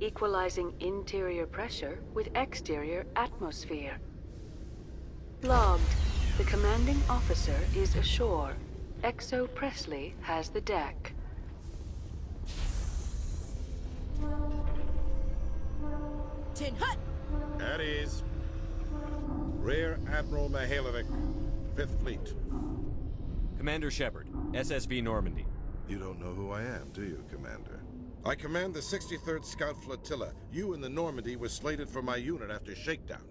Equalizing interior pressure with exterior atmosphere. Logged. The commanding officer is ashore. Exo Presley has the deck. Tin Hut! At ease. Rear Admiral Mihailovic, 5th Fleet. Commander Shepard, SSV Normandy. You don't know who I am, do you, Commander? I command the 63rd Scout Flotilla. You and the Normandy were slated for my unit after shakedown.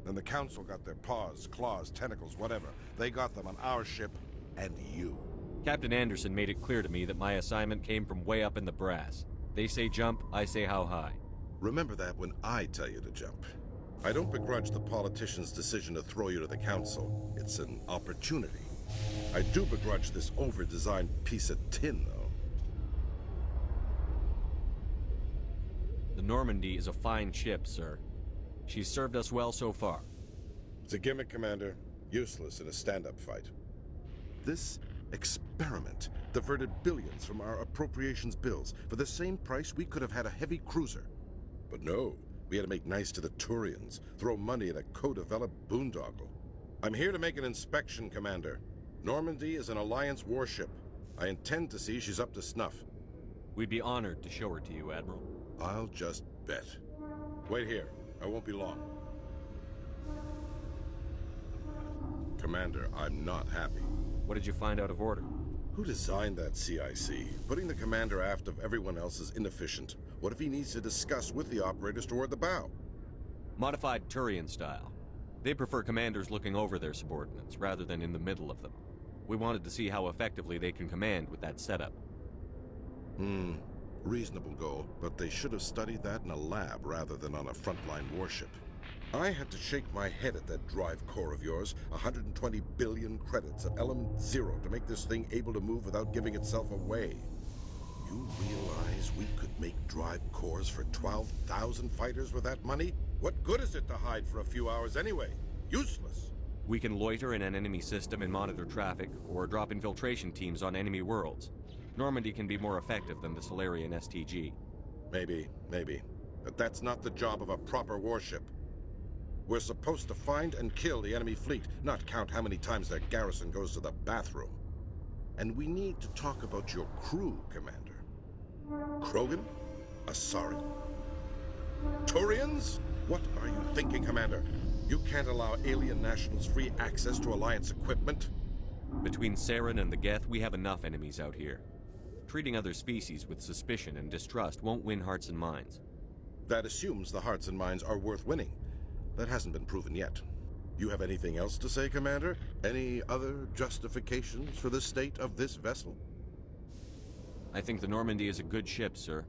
Then the Council got their paws, claws, tentacles, whatever. They got them on our ship, and you. Captain Anderson made it clear to me that my assignment came from way up in the brass. They say jump, I say how high. Remember that when I tell you to jump. I don't begrudge the politician's decision to throw you to the Council. It's an opportunity. I do begrudge this over-designed piece of tin, though. The Normandy is a fine ship, sir. She's served us well so far. It's a gimmick, Commander. Useless in a stand-up fight. This experiment diverted billions from our appropriations bills. For the same price, we could have had a heavy cruiser. But no, we had to make nice to the Turians, throw money at a co-developed boondoggle. I'm here to make an inspection, Commander. Normandy is an Alliance warship. I intend to see she's up to snuff. We'd be honored to show her to you, Admiral. I'll just bet. Wait here. I won't be long. Commander, I'm not happy. What did you find out of order? Who designed that CIC? Putting the commander aft of everyone else is inefficient. What if he needs to discuss with the operators toward the bow? Modified Turian style. They prefer commanders looking over their subordinates, rather than in the middle of them. We wanted to see how effectively they can command with that setup. Reasonable goal, but they should have studied that in a lab rather than on a frontline warship. I had to shake my head at that drive core of yours. 120 billion credits at element 0 to make this thing able to move without giving itself away. You realize we could make drive cores for 12,000 fighters with that money? What good is it to hide for a few hours anyway? Useless. We can loiter in an enemy system and monitor traffic, or drop infiltration teams on enemy worlds. Normandy can be more effective than the Solarian STG. Maybe. But that's not the job of a proper warship. We're supposed to find and kill the enemy fleet, not count how many times their garrison goes to the bathroom. And we need to talk about your crew, Commander. Krogan? Asari? Turians? What are you thinking, Commander? You can't allow alien nationals free access to Alliance equipment? Between Saren and the Geth, we have enough enemies out here. Treating other species with suspicion and distrust won't win hearts and minds. That assumes the hearts and minds are worth winning. That hasn't been proven yet. You have anything else to say, Commander? Any other justifications for the state of this vessel? I think the Normandy is a good ship, sir.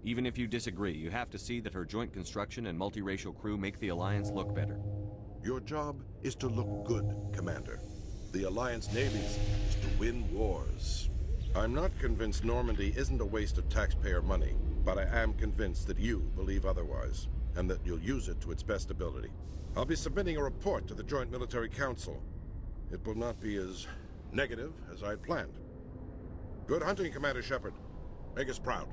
Even if you disagree, you have to see that her joint construction and multiracial crew make the Alliance look better. Your job is to look good, Commander. The Alliance navies is to win wars. I'm not convinced Normandy isn't a waste of taxpayer money, but I am convinced that you believe otherwise, and that you'll use it to its best ability. I'll be submitting a report to the Joint Military Council. It will not be as negative as I'd planned. Good hunting, Commander Shepard. Make us proud.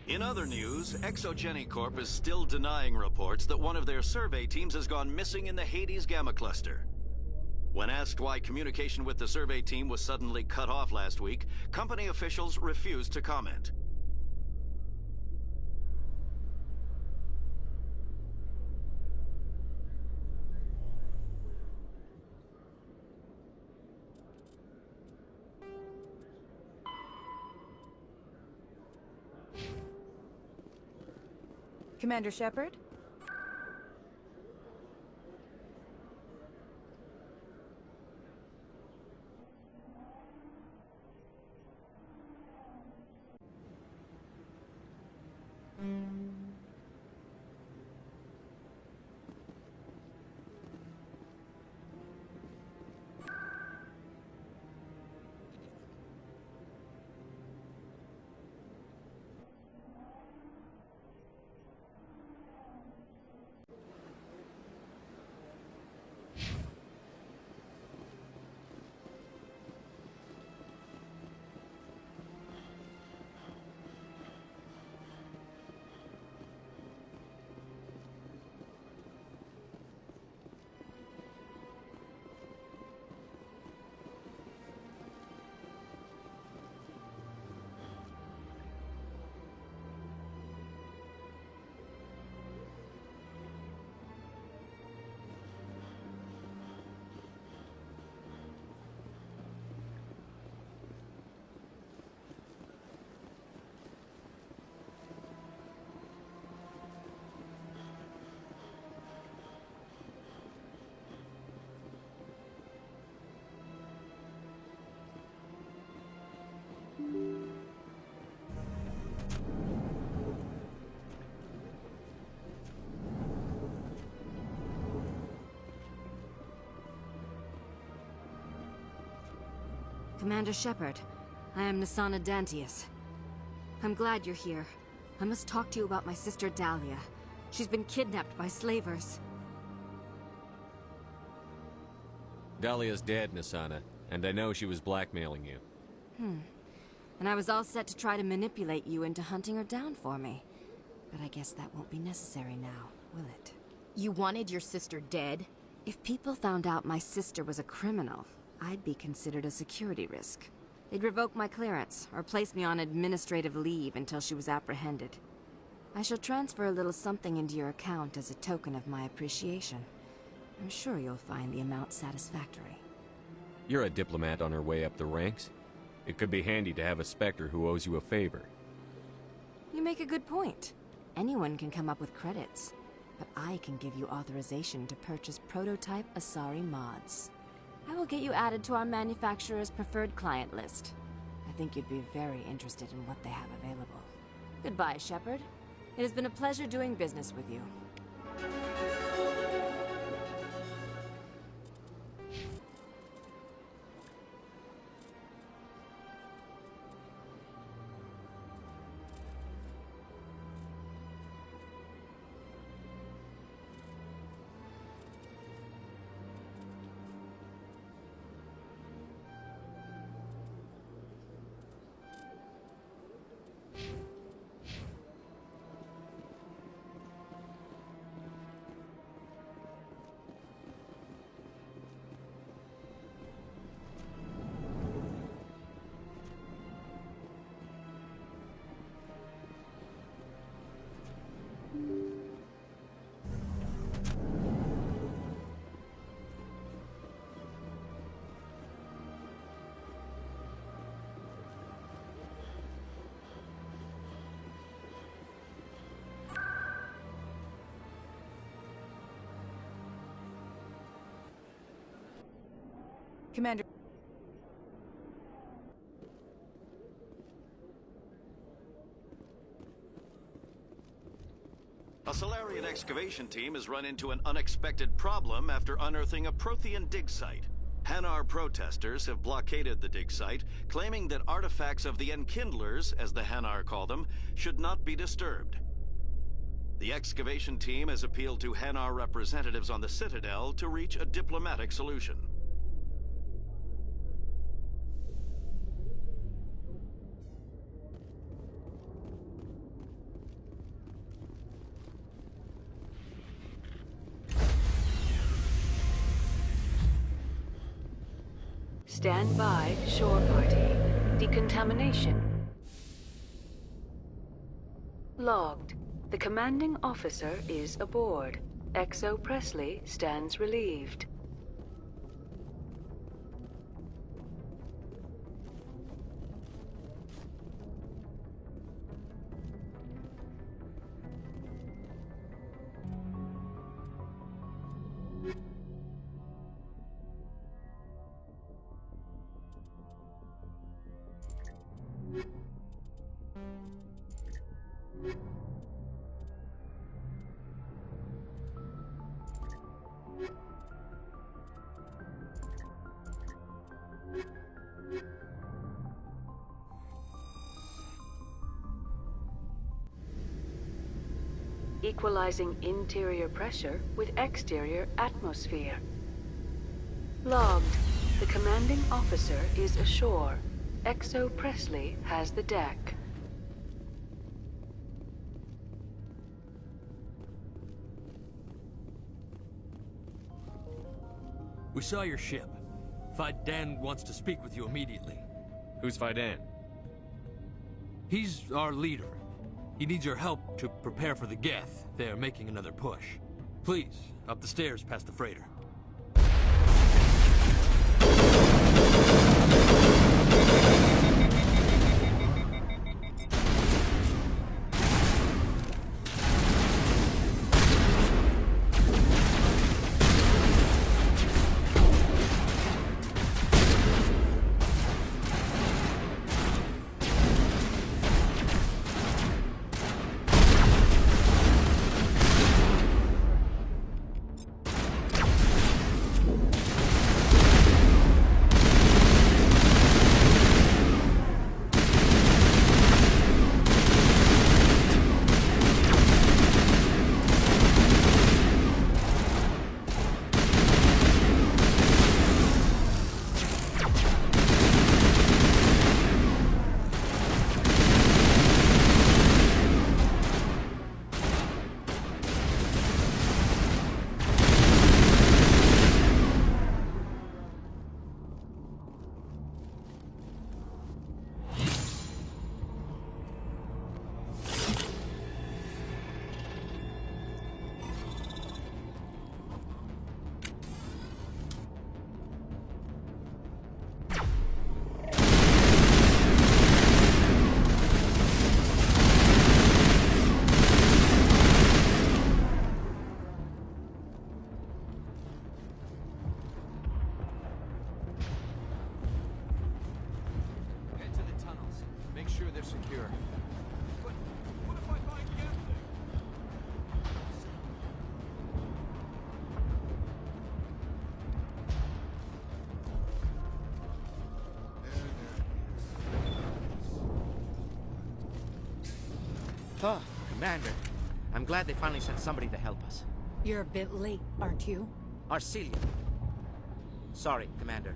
In other news, Exogeny Corp is still denying reports that one of their survey teams has gone missing in the Hades Gamma Cluster. When asked why communication with the survey team was suddenly cut off last week, company officials refused to comment. Commander Shepard? Commander Shepard, I am Nasana Dantius. I'm glad you're here. I must talk to you about my sister Dahlia. She's been kidnapped by slavers. Dahlia's dead, Nasana, and I know she was blackmailing you. And I was all set to try to manipulate you into hunting her down for me. But I guess that won't be necessary now, will it? You wanted your sister dead? If people found out my sister was a criminal, I'd be considered a security risk. They'd revoke my clearance, or place me on administrative leave until she was apprehended. I shall transfer a little something into your account as a token of my appreciation. I'm sure you'll find the amount satisfactory. You're a diplomat on her way up the ranks. It could be handy to have a Spectre who owes you a favor. You make a good point. Anyone can come up with credits, but I can give you authorization to purchase prototype Asari mods. I will get you added to our manufacturer's preferred client list. I think you'd be very interested in what they have available. Goodbye, Shepard. It has been a pleasure doing business with you. Commander... A Solarian excavation team has run into an unexpected problem after unearthing a Prothean dig site. Hanar protesters have blockaded the dig site, claiming that artifacts of the Enkindlers, as the Hanar call them, should not be disturbed. The excavation team has appealed to Hanar representatives on the Citadel to reach a diplomatic solution. Stand by, shore party. Decontamination. Logged. The commanding officer is aboard. XO Presley stands relieved. Equalizing interior pressure with exterior atmosphere. Logged. The commanding officer is ashore. XO Presley has the deck. We saw your ship. Fidan wants to speak with you immediately. Who's Fidan? He's our leader. He needs your help to prepare for the Geth. They're making another push. Please, up the stairs past the freighter. Oh, Commander. I'm glad they finally sent somebody to help us. You're a bit late, aren't you? Arcelia. Sorry, Commander.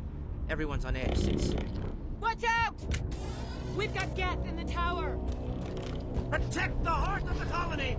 Everyone's on edge since... Watch out! We've got Geth in the tower! Protect the heart of the colony!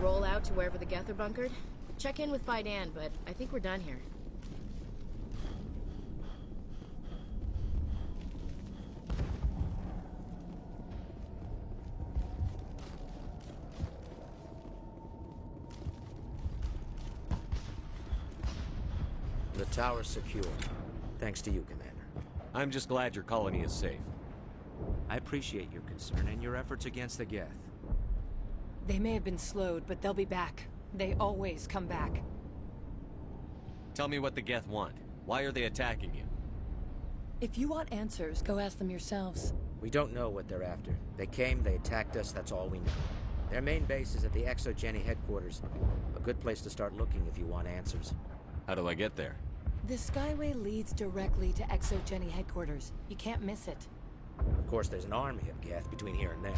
roll out to wherever the Geth are bunkered? Check in with Fidan, but I think we're done here. The tower's secure. Thanks to you, Commander. I'm just glad your colony is safe. I appreciate your concern and your efforts against the Geth. They may have been slowed, but they'll be back. They always come back. Tell me what the Geth want. Why are they attacking you? If you want answers, go ask them yourselves. We don't know what they're after. They came, they attacked us, that's all we know. Their main base is at the ExoGeni headquarters. A good place to start looking if you want answers. How do I get there? The Skyway leads directly to ExoGeni headquarters. You can't miss it. Of course, there's an army of Geth between here and there.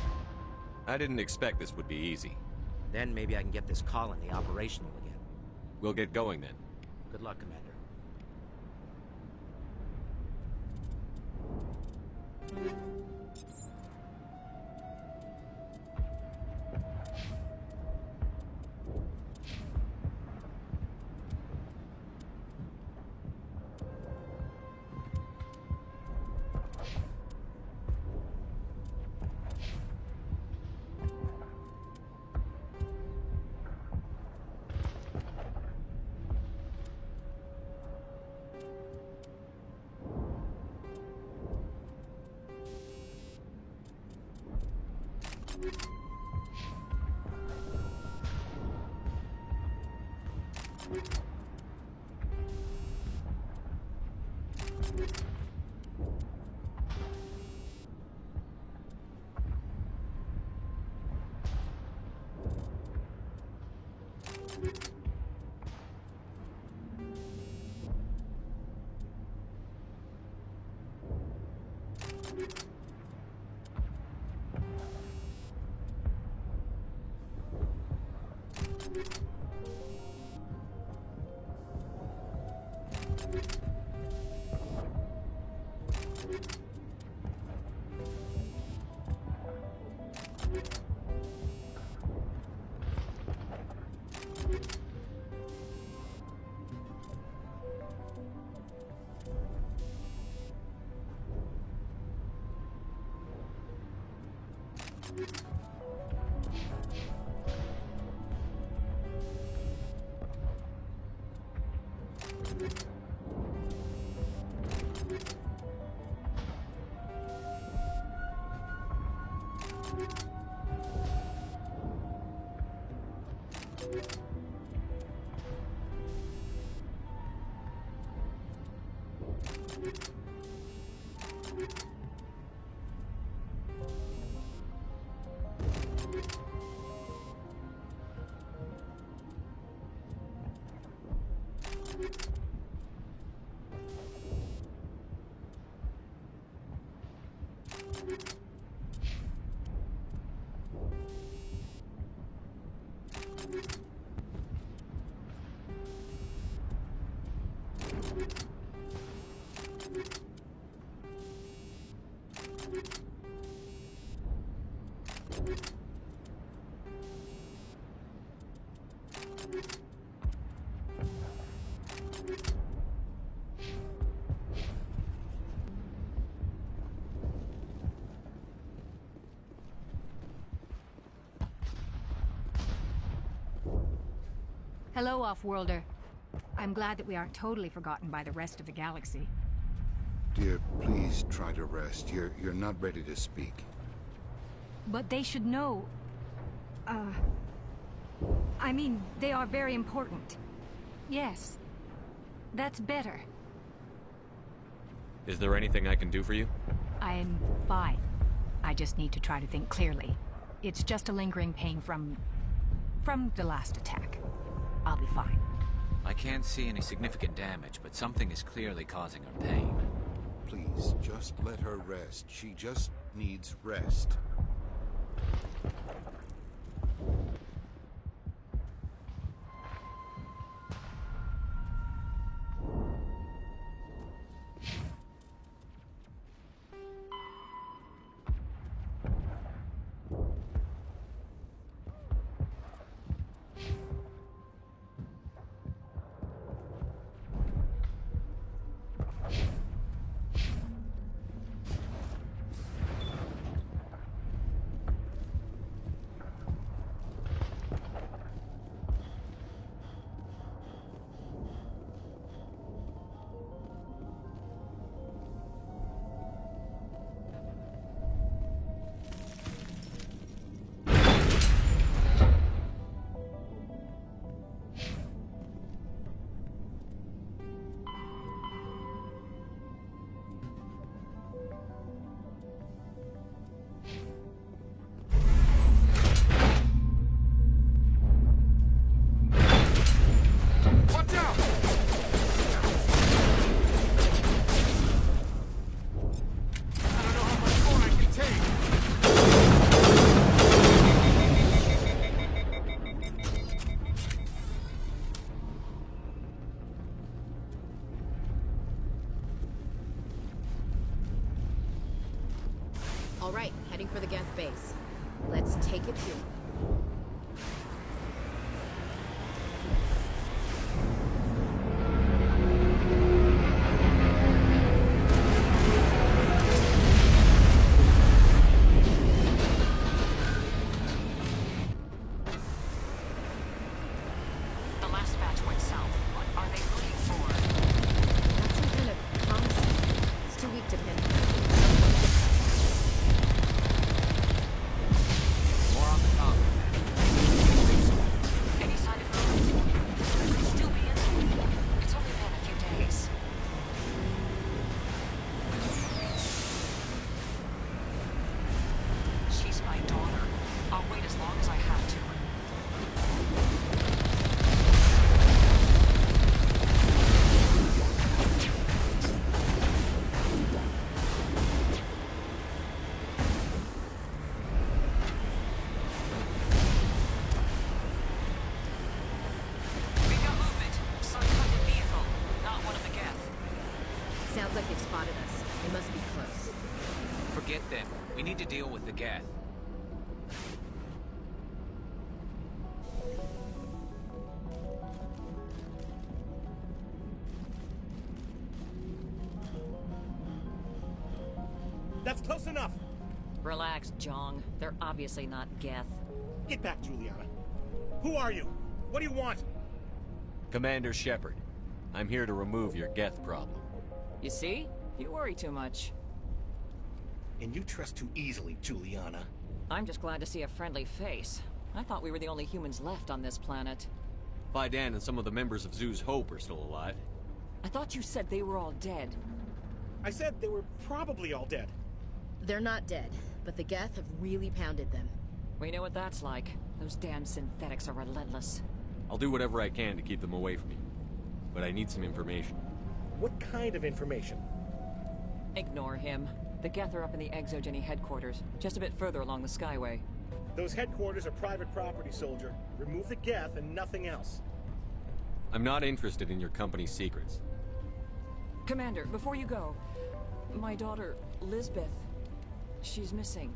I didn't expect this would be easy. Then maybe I can get this colony operational again. We'll get going then. Good luck, Commander. Hello, Offworlder. I'm glad that we aren't totally forgotten by the rest of the galaxy. Dear, please try to rest. You're not ready to speak. But they should know... I mean, they are very important. Yes. That's better. Is there anything I can do for you? I'm fine. I just need to try to think clearly. It's just a lingering pain from the last attack. I'll be fine. I can't see any significant damage, but something is clearly causing her pain. Please, just let her rest. She just needs rest. Let's take it to him. The last batch went south. What are they looking for? That's some kind of promise. It's too weak to pinpoint. More on the top. Any sign of movement? They could still be in there. It's only been a few days. She's my daughter. I'll wait as long as I have to. We got movement. Some kind of vehicle. Not one of the Geth. Sounds like they've spotted us. They must be close. Forget them. We need to deal with the Geth. That's close enough. Relax, Jong. They're obviously not Geth. Get back, Juliana. Who are you? What do you want? Commander Shepard, I'm here to remove your Geth problem. You see? You worry too much. And you trust too easily, Juliana. I'm just glad to see a friendly face. I thought we were the only humans left on this planet. Fidan and some of the members of Zoo's Hope are still alive. I thought you said they were all dead. I said they were probably all dead. They're not dead, but the Geth have really pounded them. We know what that's like. Those damn synthetics are relentless. I'll do whatever I can to keep them away from you. But I need some information. What kind of information? Ignore him. The Geth are up in the Exogeny headquarters, just a bit further along the Skyway. Those headquarters are private property, soldier. Remove the Geth and nothing else. I'm not interested in your company's secrets. Commander, before you go, my daughter, Lisbeth, she's missing.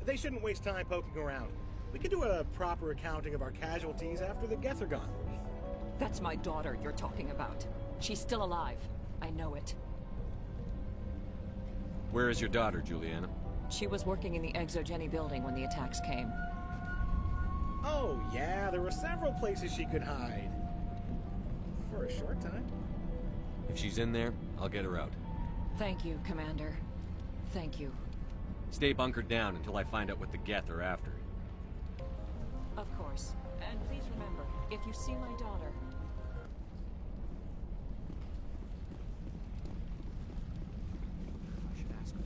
They shouldn't waste time poking around. We can do a proper accounting of our casualties after the Geth are gone. That's my daughter you're talking about. She's still alive. I know it. Where is your daughter, Juliana? She was working in the Exogeny building when the attacks came. Oh, yeah, there were several places she could hide. For a short time. If she's in there, I'll get her out. Thank you, Commander. Thank you. Stay bunkered down until I find out what the Geth are after. Of course. And please remember, if you see my daughter... I should ask for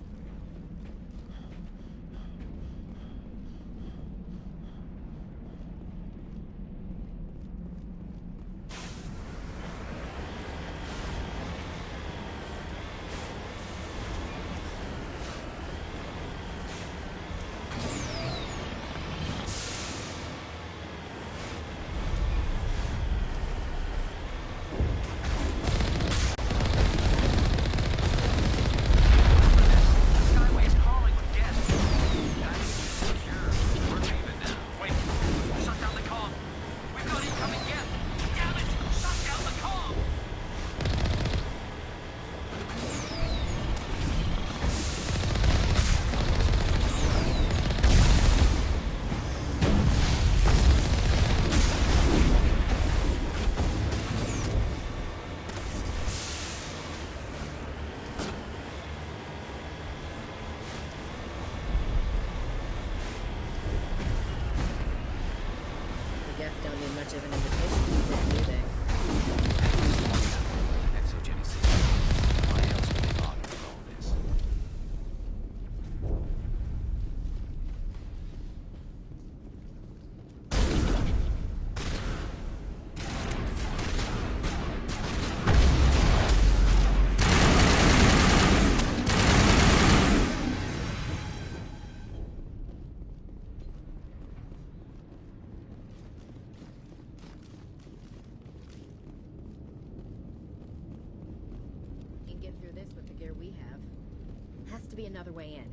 Skyway's calling with guests. We're leaving now. Wait, shut down the comm. We've got incoming Geth. Damn it! Shut down the comm! The Geth don't need much of an invitation to get in, do they? Exogeny system. Why else would they bother with all this? Can get through this with the gear we have. Has to be another way in.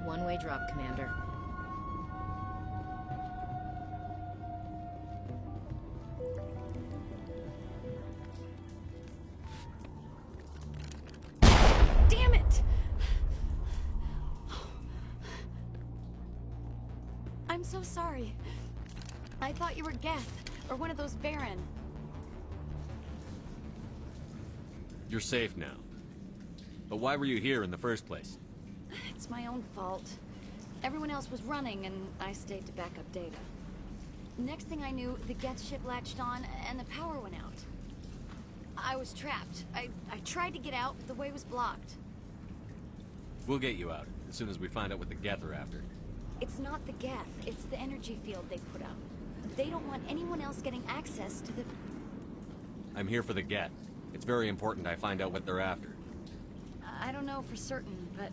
one-way drop, Commander. Damn it! I'm so sorry. I thought you were Geth, or one of those Baron. You're safe now. But why were you here in the first place? It's my own fault. Everyone else was running, and I stayed to back up data. Next thing I knew, the Geth ship latched on, and the power went out. I was trapped. I tried to get out, but the way was blocked. We'll get you out, as soon as we find out what the Geth are after. It's not the Geth, it's the energy field they put up. They don't want anyone else getting access to the... I'm here for the Geth. It's very important I find out what they're after. I don't know for certain, but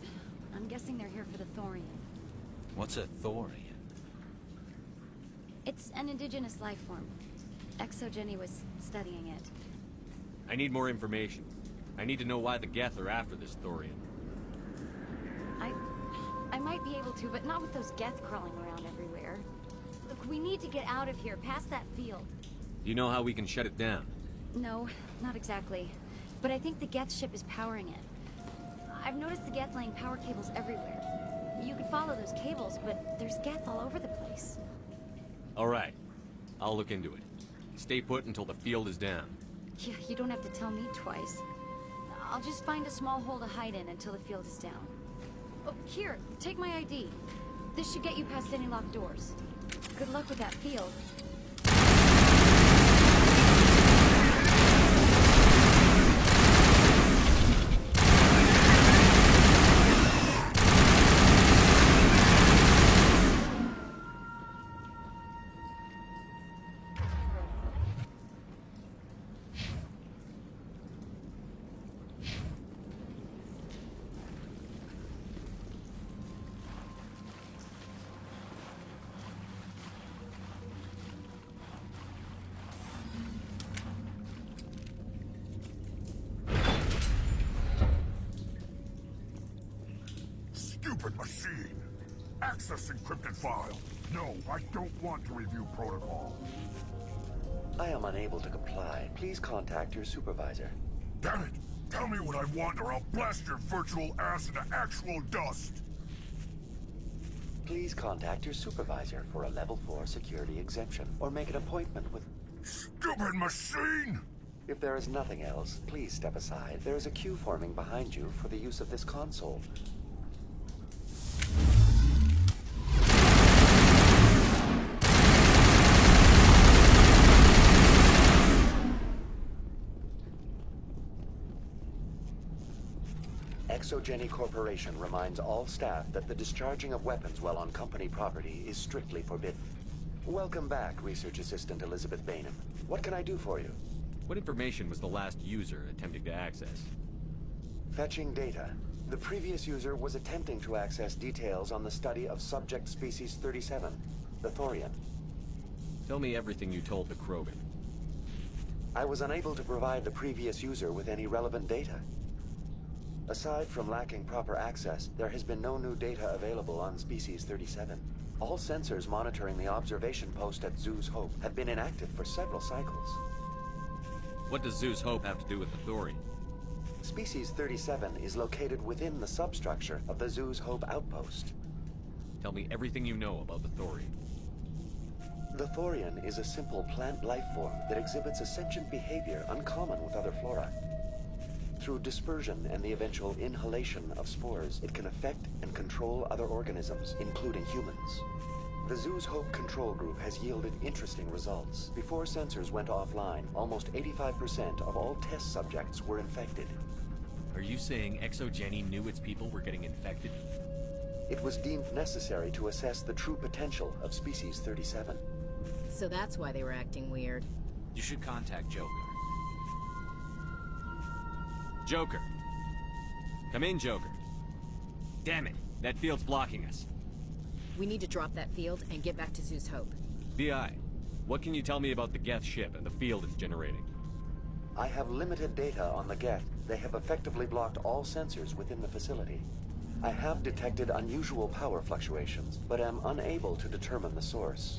I'm guessing they're here for the Thorian. What's a Thorian? It's an indigenous life form. ExoGeni was studying it. I need more information. I need to know why the Geth are after this Thorian. I might be able to, but not with those Geth crawling around everywhere. Look, we need to get out of here, past that field. Do you know how we can shut it down? No, not exactly. But I think the Geth ship is powering it. I've noticed the Geth laying power cables everywhere. You could follow those cables, but there's Geth all over the place. All right. I'll look into it. Stay put until the field is down. Yeah, you don't have to tell me twice. I'll just find a small hole to hide in until the field is down. Oh, here, take my ID. This should get you past any locked doors. Good luck with that field. Stupid machine! Access encrypted file! No, I don't want to review protocol. I am unable to comply. Please contact your supervisor. Damn it! Tell me what I want or I'll blast your virtual ass into actual dust! Please contact your supervisor for a level 4 security exemption, or make an appointment with... Stupid machine! If there is nothing else, please step aside. There is a queue forming behind you for the use of this console. ExoGeni Corporation reminds all staff that the discharging of weapons while on company property is strictly forbidden. Welcome back, Research Assistant Elizabeth Bainham. What can I do for you? What information was the last user attempting to access? Fetching data. The previous user was attempting to access details on the study of subject species 37, the Thorian. Tell me everything you told the Krogan. I was unable to provide the previous user with any relevant data. Aside from lacking proper access, there has been no new data available on Species 37. All sensors monitoring the observation post at Zhu's Hope have been inactive for several cycles. What does Zhu's Hope have to do with the Thorian? Species 37 is located within the substructure of the Zhu's Hope outpost. Tell me everything you know about the Thorian. The Thorian is a simple plant life form that exhibits a sentient behavior uncommon with other flora. Through dispersion and the eventual inhalation of spores, it can affect and control other organisms, including humans. The Zhu's Hope control group has yielded interesting results. Before sensors went offline, almost 85% of all test subjects were infected. Are you saying ExoGeni knew its people were getting infected? It was deemed necessary to assess the true potential of Species 37. So that's why they were acting weird. You should contact Joker. Joker. Come in, Joker. Damn it, that field's blocking us. We need to drop that field and get back to Zhu's Hope. BI, what can you tell me about the Geth ship and the field it's generating? I have limited data on the Geth. They have effectively blocked all sensors within the facility. I have detected unusual power fluctuations, but am unable to determine the source.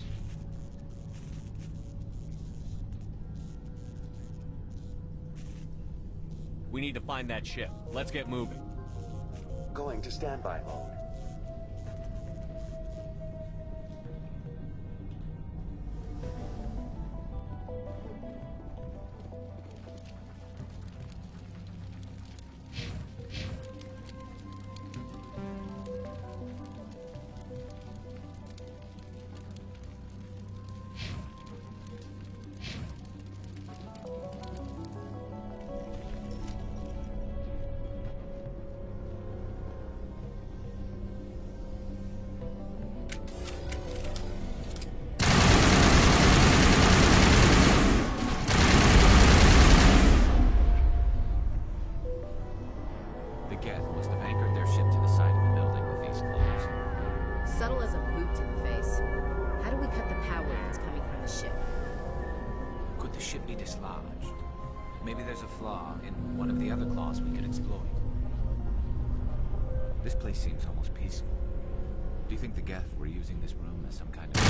We need to find that ship. Let's get moving. Going to standby mode. The Geth must have anchored their ship to the side of the building with these claws. Subtle as a boot to the face. How do we cut the power if it's coming from the ship? Could the ship be dislodged? Maybe there's a flaw in one of the other claws we could exploit. This place seems almost peaceful. Do you think the Geth were using this room as some kind of...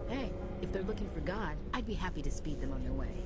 Hey, if they're looking for God, I'd be happy to speed them on their way.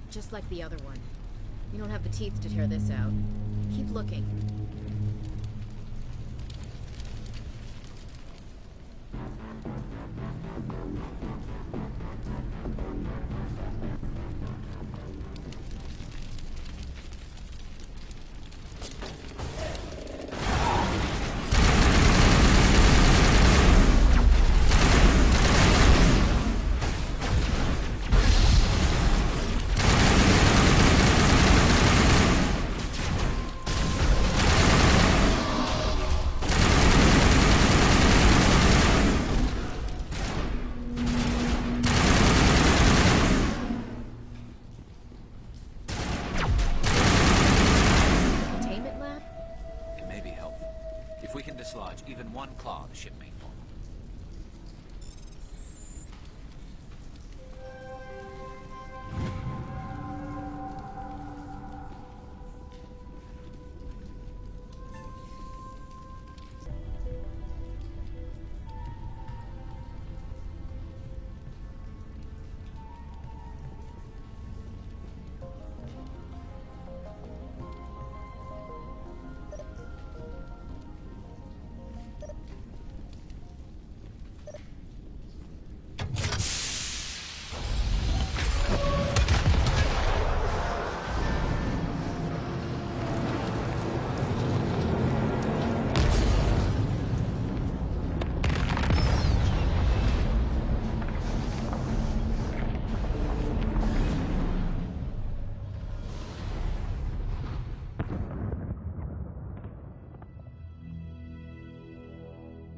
Just like the other one. You don't have the teeth to tear this out. Keep looking. claw, the ship may fall.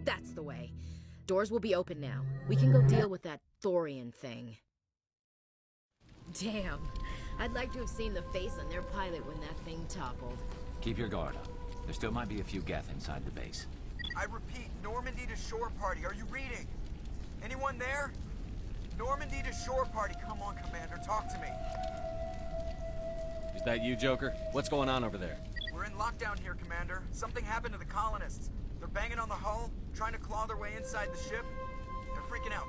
That's the way. Doors will be open now. We can go deal with that Thorian thing. Damn. I'd like to have seen the face on their pilot when that thing toppled. Keep your guard up. There still might be a few Geth inside the base. I repeat, Normandy to shore party. Are you reading? Anyone there? Normandy to shore party. Come on, Commander. Talk to me. Is that you, Joker? What's going on over there? We're in lockdown here, Commander. Something happened to the colonists. They're banging on the hull, trying to claw their way inside the ship. They're freaking out.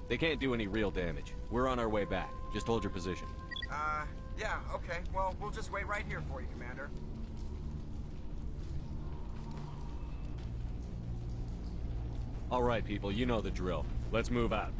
They can't do any real damage. We're on our way back. Just hold your position. Yeah, okay. Well, we'll just wait right here for you, Commander. All right, people, you know the drill. Let's move out.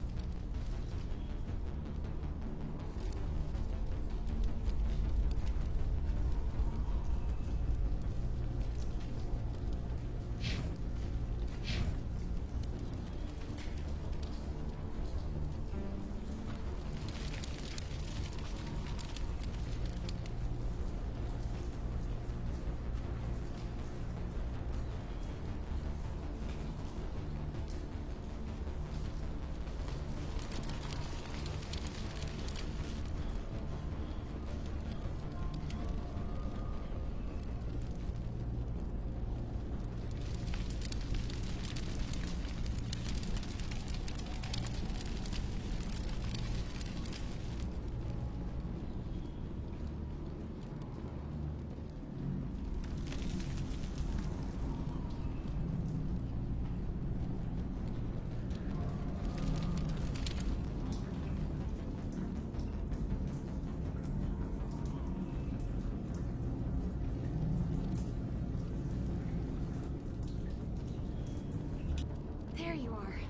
There you are.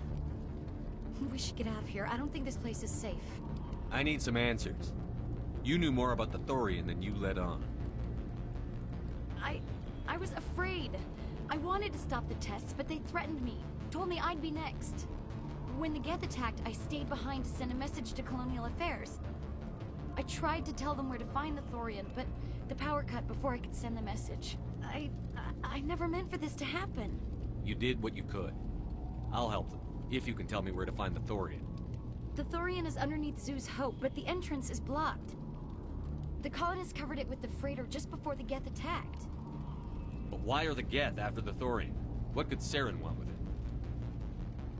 We should get out of here. I don't think this place is safe. I need some answers. You knew more about the Thorian than you let on. I was afraid. I wanted to stop the tests, but they threatened me. Told me I'd be next. When the Geth attacked, I stayed behind to send a message to Colonial Affairs. I tried to tell them where to find the Thorian, but the power cut before I could send the message. I never meant for this to happen. You did what you could. I'll help them, if you can tell me where to find the Thorian. The Thorian is underneath Zoo's Hope, but the entrance is blocked. The colonists covered it with the freighter just before the Geth attacked. But why are the Geth after the Thorian? What could Saren want with it?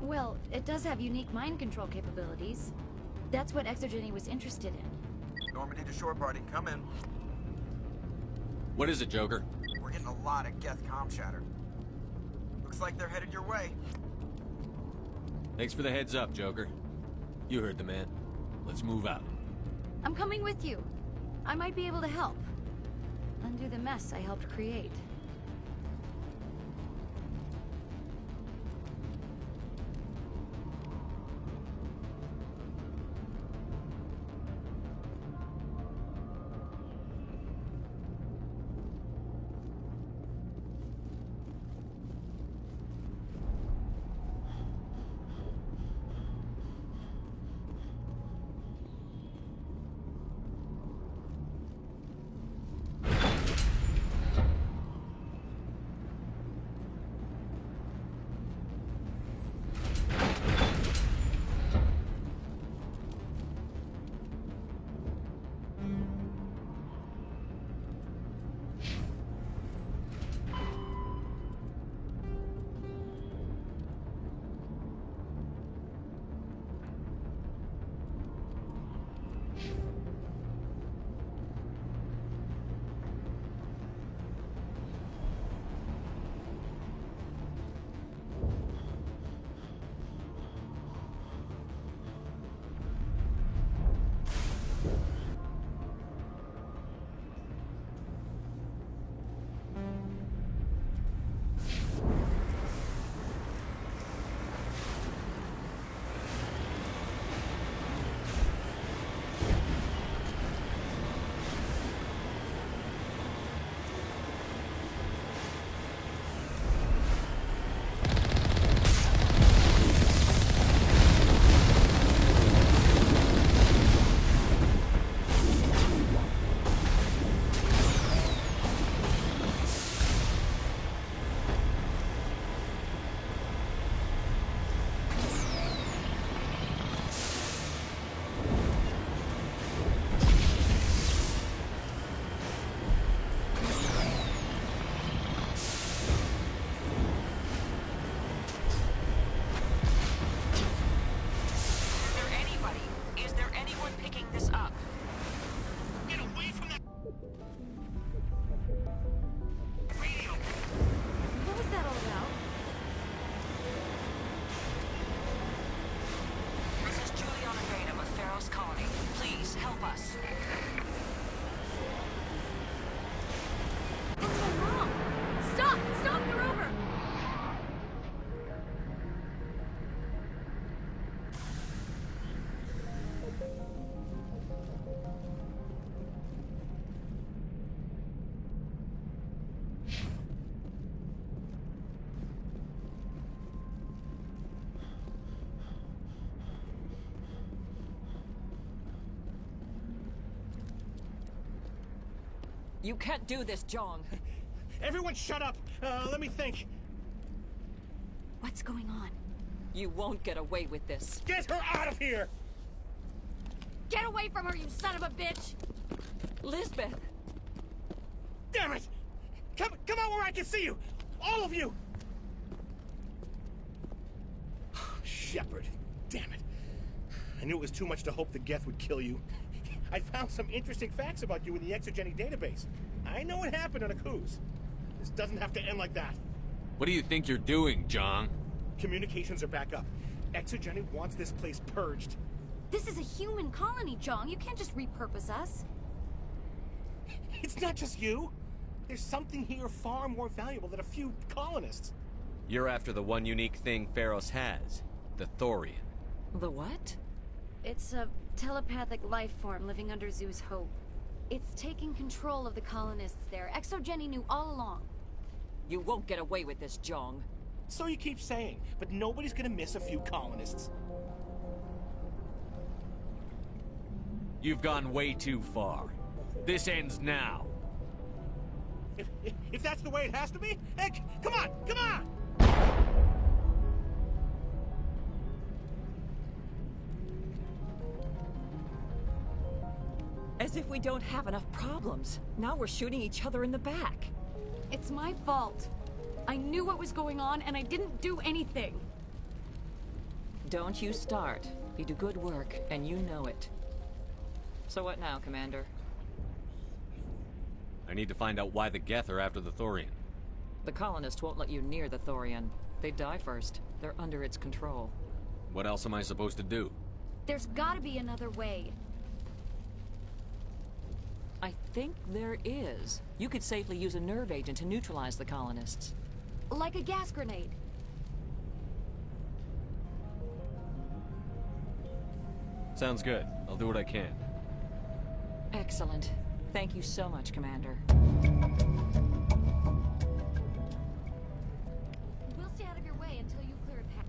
Well, it does have unique mind control capabilities. That's what Exogeny was interested in. Normandy to shore party, come in. What is it, Joker? We're getting a lot of Geth comm chatter. Looks like they're headed your way. Thanks for the heads up, Joker. You heard the man. Let's move out. I'm coming with you. I might be able to help. Undo the mess I helped create. You can't do this, Jong. Everyone shut up! Let me think. What's going on? You won't get away with this. Get her out of here! Get away from her, you son of a bitch! Lisbeth! Damn it! Come out where I can see you! All of you! Shepard, damn it. I knew it was too much to hope the Geth would kill you. I found some interesting facts about you in the Exogeny database. I know what happened on Akuz. This doesn't have to end like that. What do you think you're doing, Jong? Communications are back up. Exogeny wants this place purged. This is a human colony, Jong. You can't just repurpose us. It's not just you. There's something here far more valuable than a few colonists. You're after the one unique thing Pharos has, the Thorian. The what? It's a telepathic life form living under Zoo's hope. It's taking control of the colonists there. Exogeny knew all along. You won't get away with this, Jong. So you keep saying, but nobody's gonna miss a few colonists. You've gone way too far. This ends now. If that's the way it has to be, heck, come on, come on! As if we don't have enough problems. Now we're shooting each other in the back. It's my fault. I knew what was going on, and I didn't do anything. Don't you start. You do good work, and you know it. So what now, Commander? I need to find out why the Geth are after the Thorian. The colonists won't let you near the Thorian. They die first. They're under its control. What else am I supposed to do? There's gotta be another way. I think there is. You could safely use a nerve agent to neutralize the colonists. Like a gas grenade. Sounds good. I'll do what I can. Excellent. Thank you so much, Commander. We'll stay out of your way until you clear a path.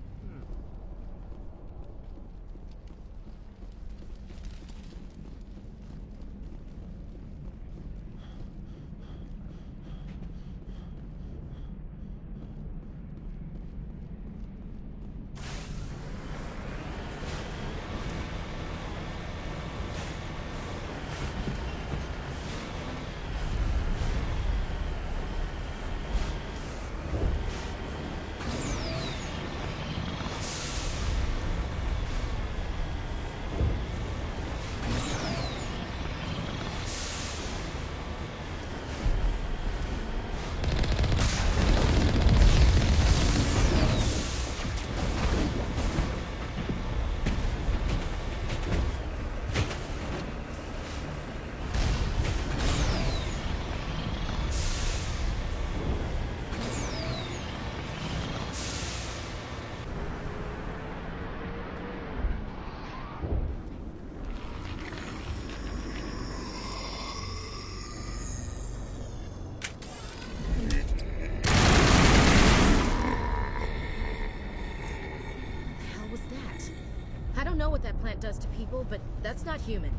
That plant does to people, but that's not human.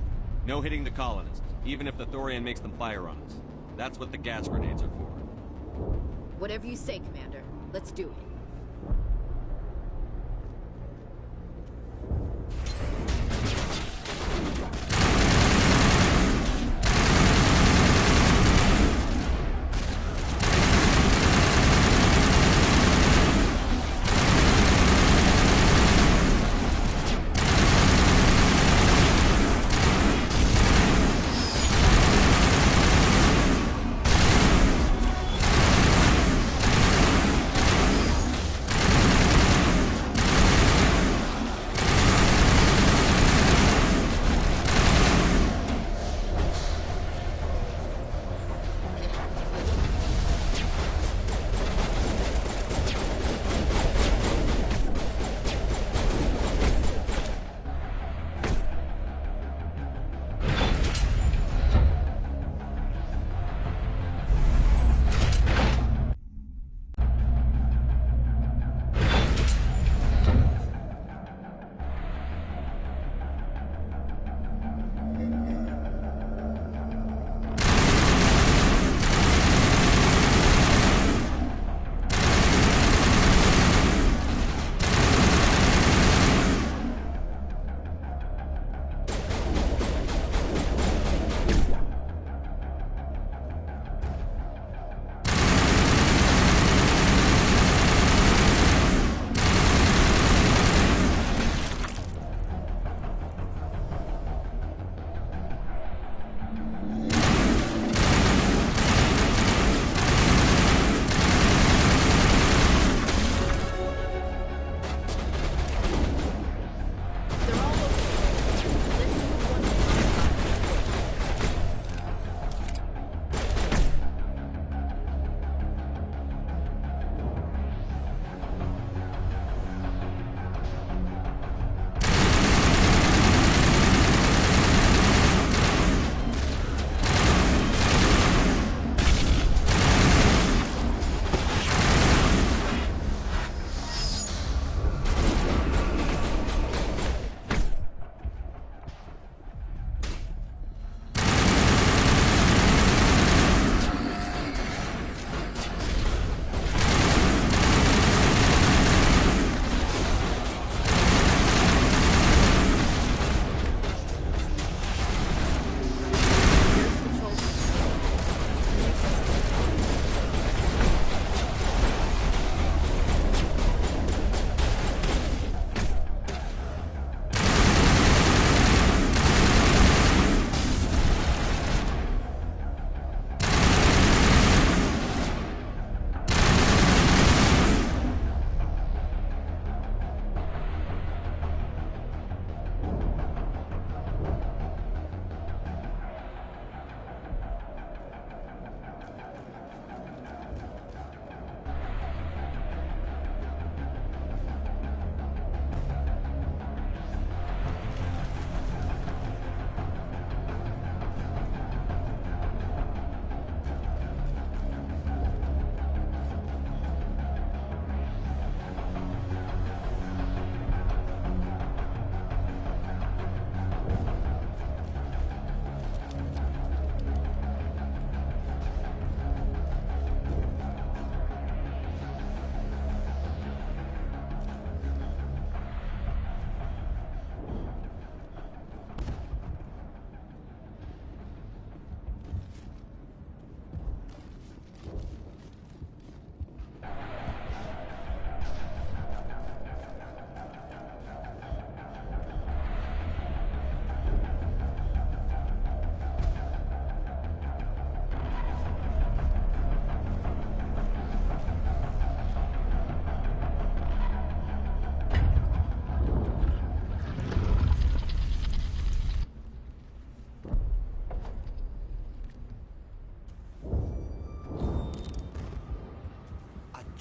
No hitting the colonists, even if the Thorian makes them fire on us. That's what the gas grenades are for. Whatever you say, Commander. Let's do it.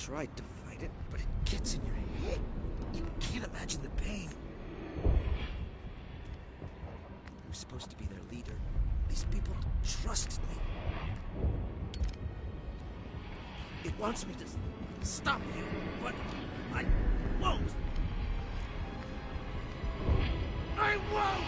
tried to fight it, but it gets in your head. You can't imagine the pain. I was supposed to be their leader. These people trusted me. It wants me to stop you, but I won't. I won't!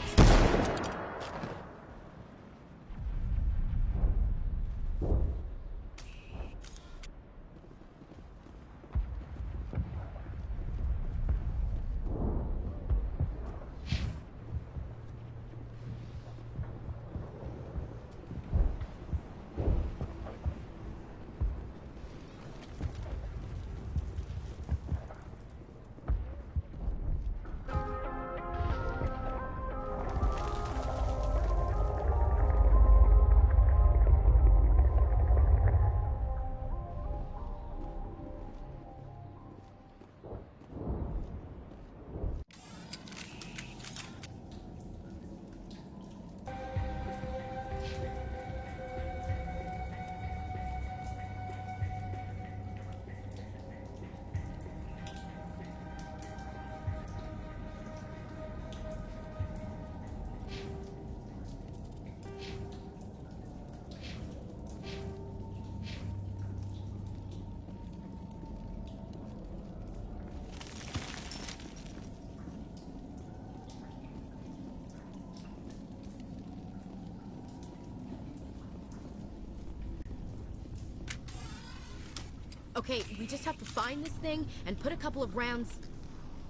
Okay, we just have to find this thing and put a couple of rounds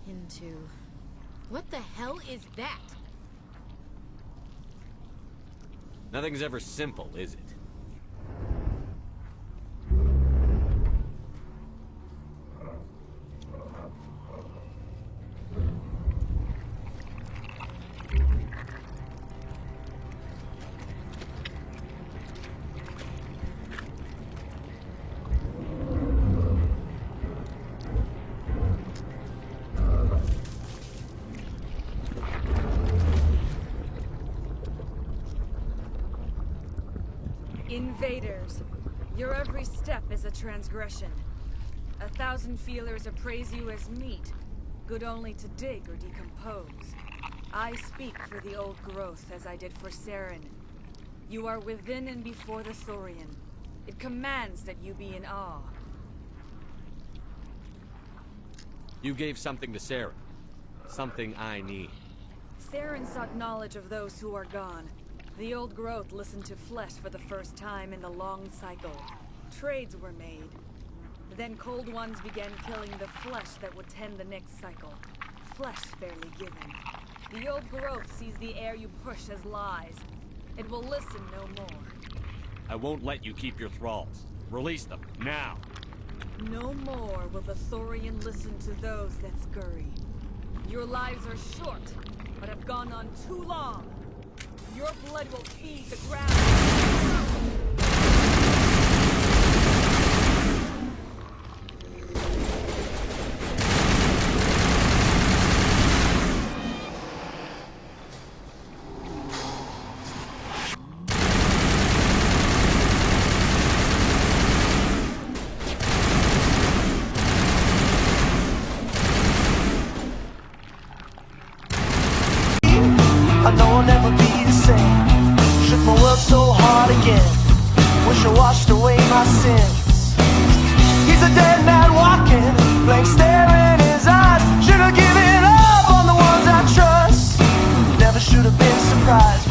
into... What the hell is that? Nothing's ever simple, is it? Invaders, your every step is a transgression. 1,000 feelers appraise you as meat, good only to dig or decompose. I speak for the old growth as I did for Saren. You are within and before the Thorian. It commands that you be in awe. You gave something to Saren. Something I need. Saren sought knowledge of those who are gone. The old growth listened to flesh for the first time in the long cycle. Trades were made. Then cold ones began killing the flesh that would tend the next cycle. Flesh fairly given. The old growth sees the air you push as lies. It will listen no more. I won't let you keep your thralls. Release them, now! No more will the Thorian listen to those that scurry. Your lives are short, but have gone on too long. Your blood will feed the ground. I know I'll never be the same. Shook my world so hard again. Wish I washed away my sins. He's a dead man walking, blank stare in his eyes. Should have given up on the ones I trust. Never should have been surprised.